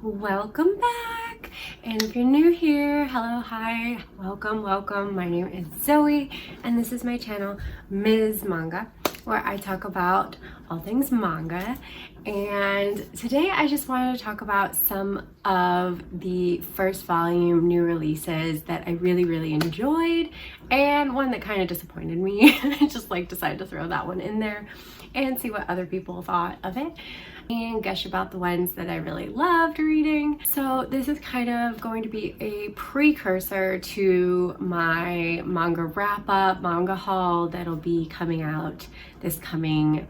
Welcome back. And if you're new here, hello, hi, welcome. My name is Zoe and this is my channel Mizz Manga, where I talk about all things manga. And today I just wanted to talk about some of the first volume new releases that I really enjoyed, and one that kind of disappointed me. I just decided to throw that one in there and see what other people thought of it and gush about the ones that I really loved reading. So this is kind of going to be a precursor to my manga wrap-up, manga haul that'll be coming out this coming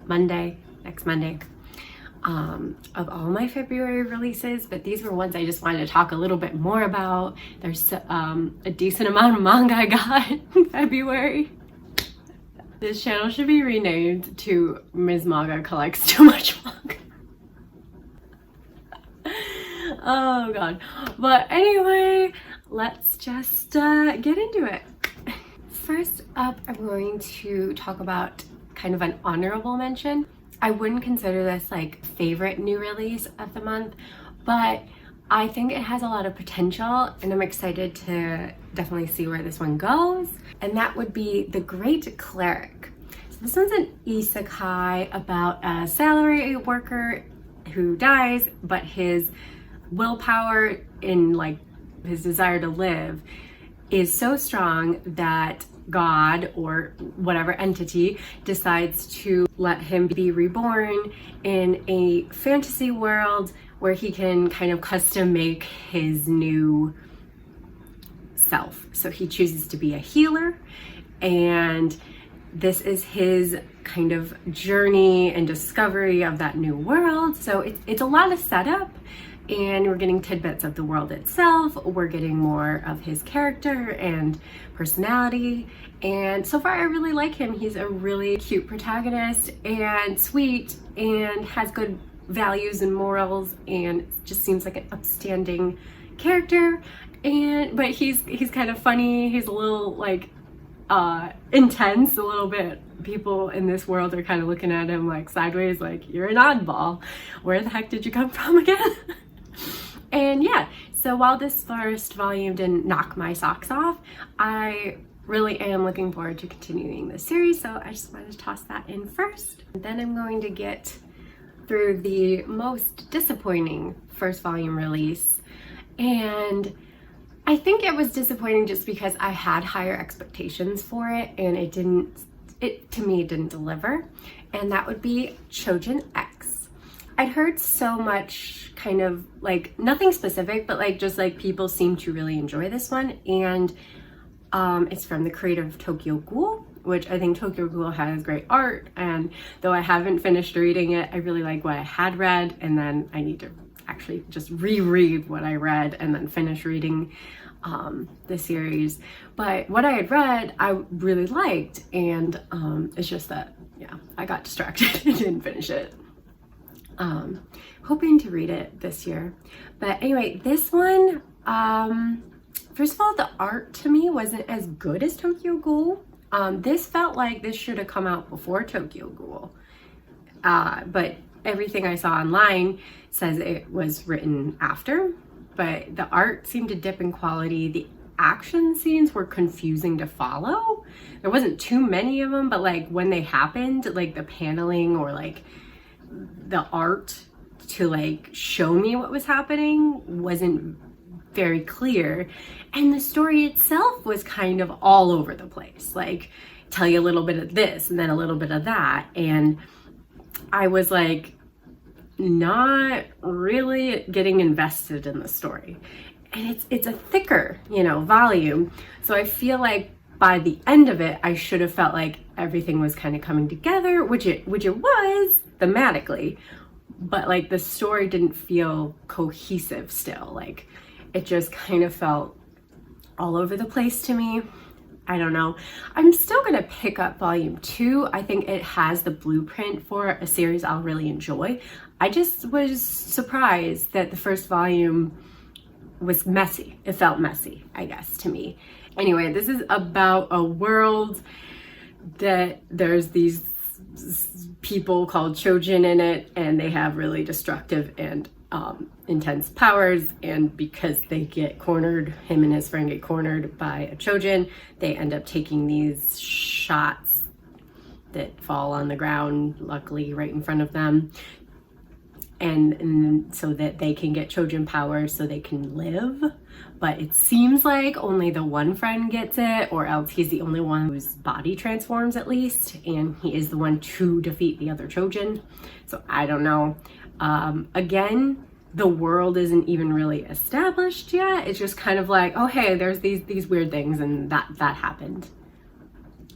Monday, next Monday, of all my February releases. But these were ones I just wanted to talk a little bit more about. There's a decent amount of manga I got in February. This channel should be renamed to Mizz Manga Collects Too Much Manga. Oh god. But anyway, let's just get into it. First up, I'm going to talk about kind of an honorable mention. I wouldn't consider this like favorite new release of the month, but I think it has a lot of potential and I'm excited to definitely see where this one goes. And that would be The Great Cleric. So this one's an isekai about a salary worker who dies, but his willpower in his desire to live is so strong that God or whatever entity decides to let him be reborn in a fantasy world where he can kind of custom make his new self. So he chooses to be a healer, and this is his kind of journey and discovery of that new world. So it's a lot of setup, and we're getting tidbits of the world itself. We're getting more of his character and personality, and so far I really like him. He's a really cute protagonist and sweet and has good values and morals, and just seems like an upstanding character. But he's kind of funny. He's a little intense a little bit. People in this world are kind of looking at him sideways, you're an oddball. Where the heck did you come from again? And yeah, so while this first volume didn't knock my socks off, I really am looking forward to continuing this series, so I just wanted to toss that in first. And then I'm going to get through the most disappointing first volume release, and I think it was disappointing just because I had higher expectations for it and it to me didn't deliver, and that would be Choujin X. I'd heard so much, kind of nothing specific, but just people seem to really enjoy this one, and it's from the creator of Tokyo Ghoul, which I think Tokyo Ghoul has great art, and though I haven't finished reading it, I really like what I had read, and then I need to actually just reread what I read and then finish reading the series. But what I had read I really liked, and it's just that, yeah, I got distracted and didn't finish it. Hoping to read it this year. But anyway, this one, first of all, the art to me wasn't as good as Tokyo Ghoul. This felt like this should have come out before Tokyo Ghoul. But everything I saw online says it was written after, but the art seemed to dip in quality. The action scenes were confusing to follow. There wasn't too many of them, but when they happened, the paneling or the art to show me what was happening wasn't very clear, and the story itself was kind of all over the place. Tell you a little bit of this and then a little bit of that, and I was not really getting invested in the story. And it's a thicker, volume, so I feel by the end of it I should have felt everything was kind of coming together, which it was thematically, but the story didn't feel cohesive still. It just kind of felt all over the place to me. I don't know. I'm still gonna pick up volume 2. I think it has the blueprint for a series I'll really enjoy. I just was surprised that the first volume was messy. It felt messy, I guess, to me. Anyway, this is about a world that there's these people called Choujin in it, and they have really destructive and intense powers, and because they get cornered, him and his friend get cornered by a Choujin, they end up taking these shots that fall on the ground, luckily right in front of them, and so that they can get Choujin powers so they can live. But it seems like only the one friend gets it, or else he's the only one whose body transforms at least, and he is the one to defeat the other Choujin. So I don't know. Again, the world isn't even really established yet. It's just kind of like, oh hey, there's these weird things and that happened.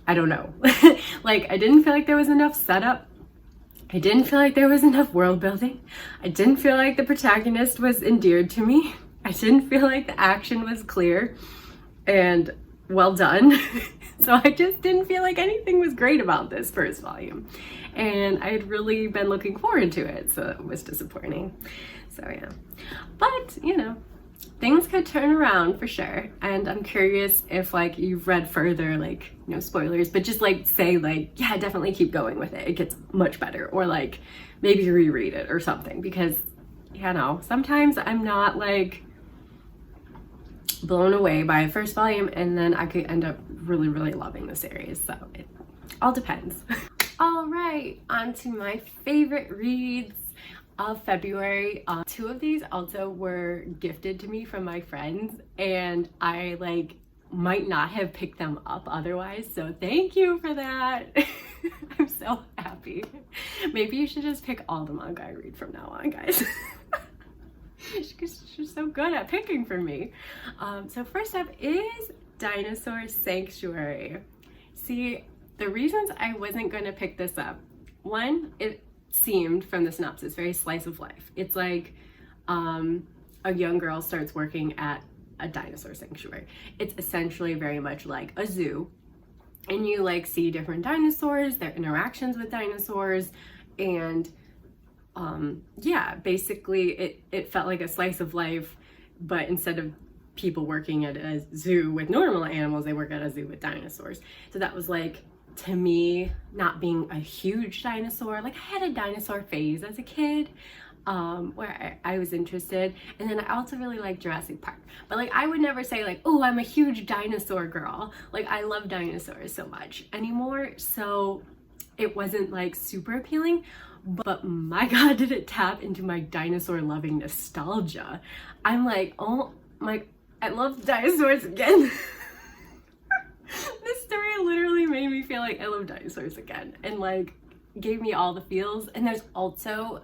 I don't know. Like, I didn't feel like there was enough setup. I didn't feel like there was enough world building. I didn't feel like the protagonist was endeared to me. I didn't feel like the action was clear and well done. So I just didn't feel like anything was great about this first volume. And I had really been looking forward to it, so it was disappointing. So yeah. But, you know, things could turn around for sure. And I'm curious if like you've read further, like, no spoilers, but just like say like, yeah, definitely keep going with it. It gets much better. Or like maybe reread it or something, because, you know, sometimes I'm not like blown away by a first volume and then I could end up really, really loving the series. So it all depends. All right, on to my favorite reads of February. Two of these also were gifted to me from my friends, and I like might not have picked them up otherwise, so thank you for that. I'm so happy. Maybe you should just pick all the manga I read from now on, guys. She's so good at picking for me. So first up is Dinosaur Sanctuary. See, the reasons I wasn't going to pick this up, one, it seemed from the synopsis very slice of life. It's like a young girl starts working at a dinosaur sanctuary. It's essentially very much like a zoo, and you like see different dinosaurs, their interactions with dinosaurs, and yeah, basically it felt like a slice of life, but instead of people working at a zoo with normal animals, they work at a zoo with dinosaurs. So that was like, to me, not being a huge dinosaur, like I had a dinosaur phase as a kid, where I was interested. And then I also really like Jurassic Park, but like I would never say like, oh, I'm a huge dinosaur girl. Like I love dinosaurs so much anymore, so it wasn't like super appealing. But my god, did it tap into my dinosaur loving nostalgia. I'm like, oh my, I love dinosaurs again. This story literally made me feel like I love dinosaurs again, and like gave me all the feels. And there's also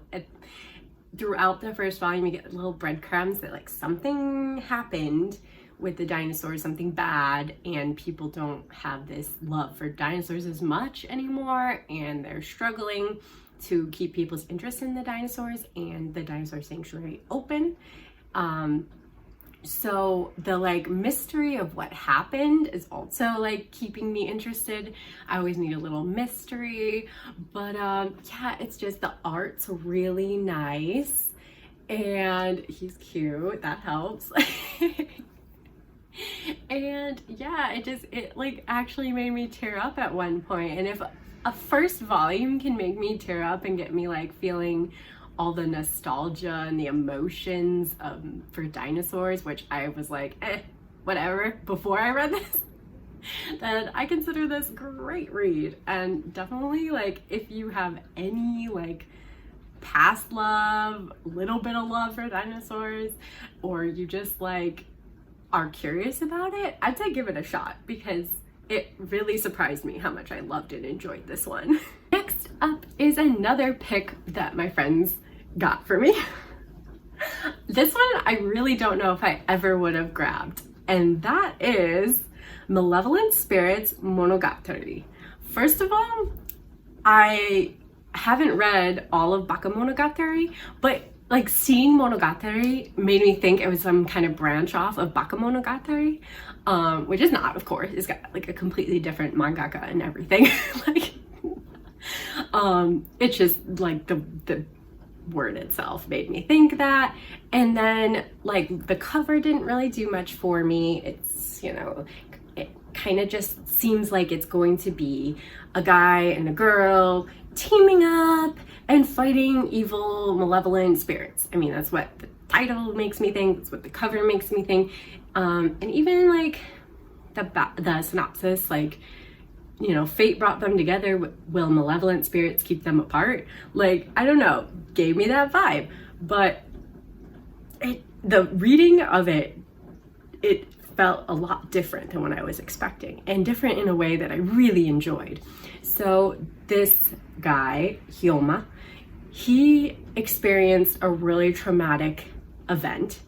throughout the first volume you get little breadcrumbs that like something happened with the dinosaurs, something bad, and people don't have this love for dinosaurs as much anymore, and they're struggling to keep people's interest in the dinosaurs and the Dinosaur Sanctuary open. So the like mystery of what happened is also like keeping me interested. I always need a little mystery, but yeah, it's just the art's really nice and he's cute, that helps. And yeah, it like actually made me tear up at one point. And if a first volume can make me tear up and get me like feeling all the nostalgia and the emotions for dinosaurs, which I was like, whatever, before I read this, then I consider this a great read. And definitely like if you have any like past love, little bit of love for dinosaurs, or you just like are curious about it, I'd say give it a shot, because it really surprised me how much I loved and enjoyed this one. Next up is another pick that my friends got for me. This one I really don't know if I ever would have grabbed, and that is Malevolent Spirits Monogatari. First of all, I haven't read all of Mononogatari, but like seeing Monogatari made me think it was some kind of branch off of Mononogatari, which is not, of course. It's got like a completely different mangaka and everything. Like, it's just like the word itself made me think that. And then like the cover didn't really do much for me. It's, you know, kind of just seems like it's going to be a guy and a girl teaming up and fighting evil, malevolent spirits. I mean, that's what the title makes me think, that's what the cover makes me think. And even like the synopsis, like, you know, fate brought them together, will malevolent spirits keep them apart? Like, I don't know, gave me that vibe. But the reading of it felt a lot different than what I was expecting, and different in a way that I really enjoyed. So this guy, Hyoma, he experienced a really traumatic event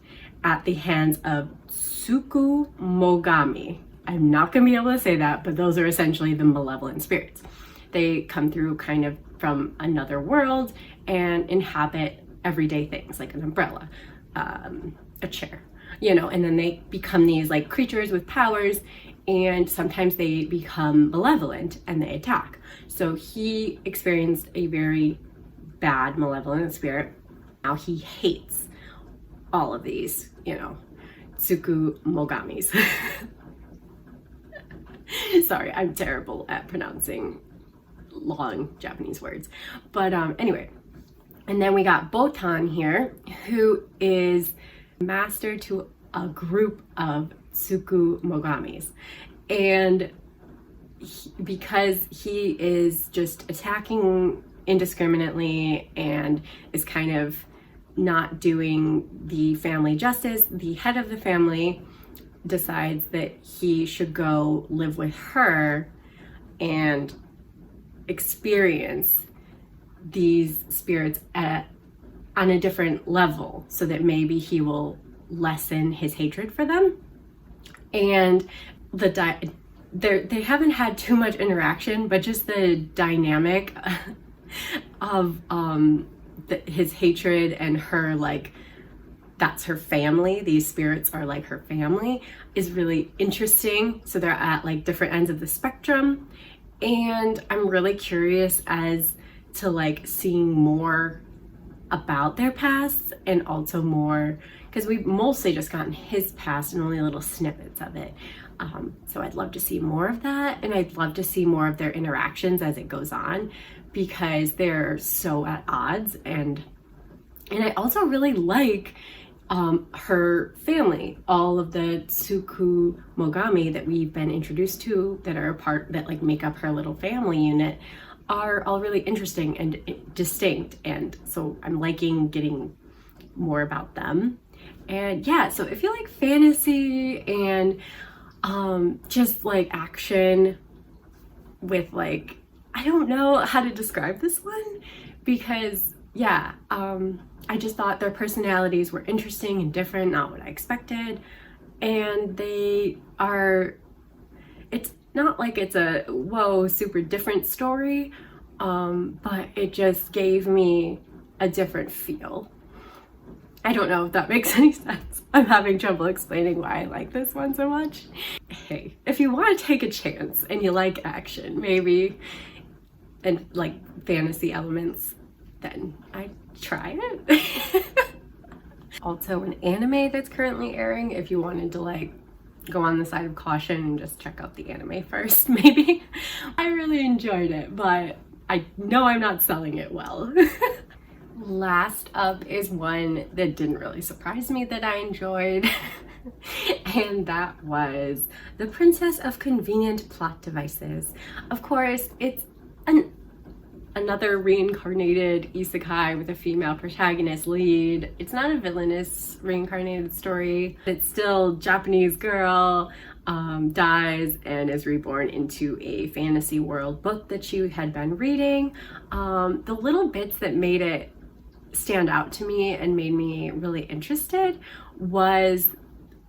at the hands of Tsukumogami. I'm not going to be able to say that, but those are essentially the malevolent spirits. They come through kind of from another world and inhabit everyday things like an umbrella, a chair, you know, and then they become these like creatures with powers, and sometimes they become malevolent and they attack. So he experienced a very bad malevolent spirit. Now he hates all of these, you know, Tsukumogamis. Sorry, I'm terrible at pronouncing long Japanese words. But anyway, and then we got Botan here, who is master to a group of Tsukumogamis. And because he is just attacking indiscriminately and is kind of not doing the family justice, the head of the family decides that he should go live with her and experience these spirits on a different level, so that maybe he will lessen his hatred for them. And they haven't had too much interaction, but just the dynamic of his hatred and her, like, that's her family, these spirits are like her family, is really interesting. So they're at like different ends of the spectrum, and I'm really curious as to like seeing more about their past, and also more, because we've mostly just gotten his past and only little snippets of it. So I'd love to see more of that, and I'd love to see more of their interactions as it goes on, because they're so at odds. And I also really like her family. All of the Tsukumogami that we've been introduced to that are a part, that like make up her little family unit, are all really interesting and distinct. And so I'm liking getting more about them. And yeah, so if you like fantasy and just like action with like, I don't know how to describe this one, because yeah, I just thought their personalities were interesting and different, not what I expected. And they are, it's not like it's a whoa super different story, but it just gave me a different feel. I don't know if that makes any sense. I'm having trouble explaining why I like this one so much. Hey, if you want to take a chance and you like action, maybe, and like fantasy elements, then I try it. Also, an anime that's currently airing, if you wanted to like go on the side of caution and just check out the anime first, maybe. I really enjoyed it, but I know I'm not selling it well. Last up is one that didn't really surprise me that I enjoyed, and that was The Princess of Convenient Plot Devices. Of course, it's another reincarnated isekai with a female protagonist lead. It's not a villainous reincarnated story. It's still Japanese girl dies and is reborn into a fantasy world book that she had been reading. The little bits that made it stand out to me and made me really interested was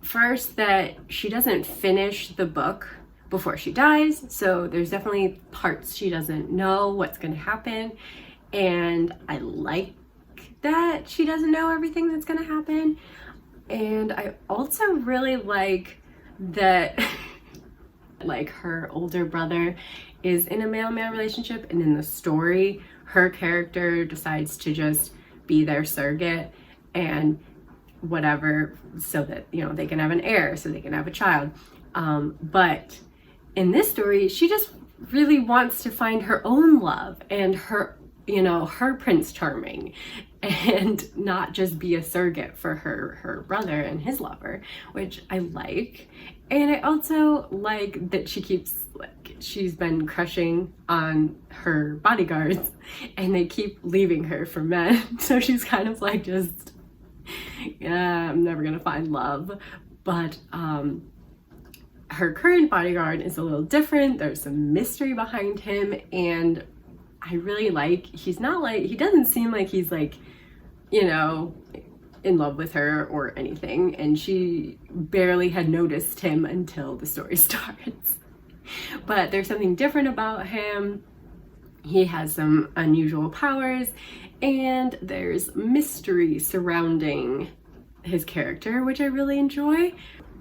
first that she doesn't finish the book before she dies, so there's definitely parts she doesn't know what's going to happen, and I like that she doesn't know everything that's going to happen. And I also really like that like her older brother is in a male-male relationship, and in the story her character decides to just be their surrogate and whatever, so that, you know, they can have an heir, so they can have a child. But in this story, she just really wants to find her own love and her, you know, her Prince Charming, and not just be a surrogate for her brother and his lover, which I like. And I also like that she keeps, like, she's been crushing on her bodyguards and they keep leaving her for men. So she's kind of like, just, yeah, I'm never gonna find love. But her current bodyguard is a little different. There's some mystery behind him, and I really like, he doesn't seem like he's like, you know, in love with her or anything, and she barely had noticed him until the story starts. But there's something different about him. He has some unusual powers, and there's mystery surrounding his character, which I really enjoy.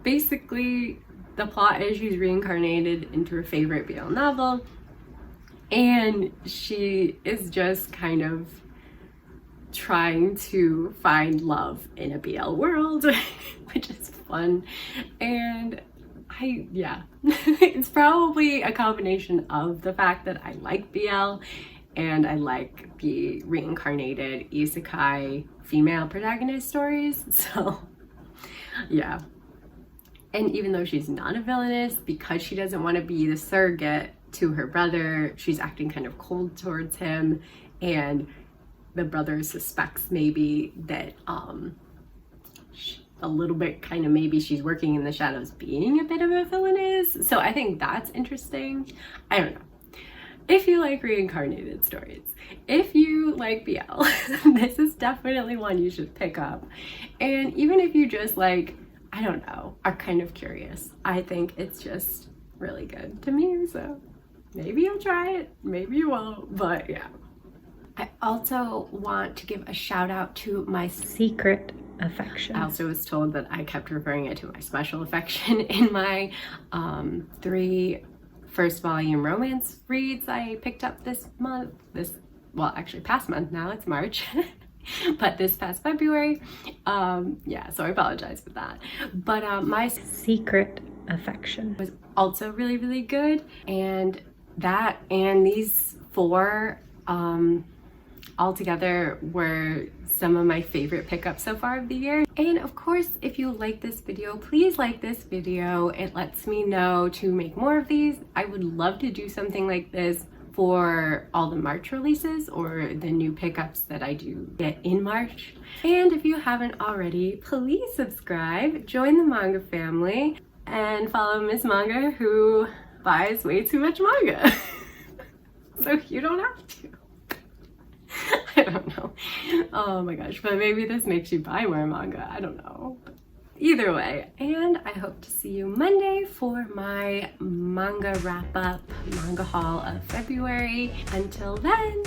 Basically, the plot is she's reincarnated into her favorite BL novel, and she is just kind of trying to find love in a BL world, which is fun. And yeah, it's probably a combination of the fact that I like BL and I like the reincarnated isekai female protagonist stories. So yeah. And even though she's not a villainess, because she doesn't want to be the surrogate to her brother, she's acting kind of cold towards him, and the brother suspects maybe that a little bit kind of maybe she's working in the shadows being a bit of a villainess. So I think that's interesting. I don't know. If you like reincarnated stories, if you like BL, this is definitely one you should pick up. And even if you just like, I don't know, are kind of curious, I think it's just really good to me. So maybe you'll try it, maybe you won't, but yeah. I also want to give a shout out to my secret affection. I also was told that I kept referring it to my special affection in my 3 first volume romance reads I picked up this month. Well, actually past month now, it's March. But this past February. Yeah, so I apologize for that. But my secret affection was also really, really good. And that and these 4 all together were some of my favorite pickups so far of the year. And of course, if you like this video, please like this video. It lets me know to make more of these. I would love to do something like this for all the March releases or the new pickups that I do get in March. And if you haven't already, please subscribe, join the manga family, and follow Mizz Manga, who buys way too much manga. So you don't have to. I don't know. Oh my gosh, but maybe this makes you buy more manga. I don't know. Either way, and I hope to see you Monday for my manga wrap-up, manga haul of February. Until then,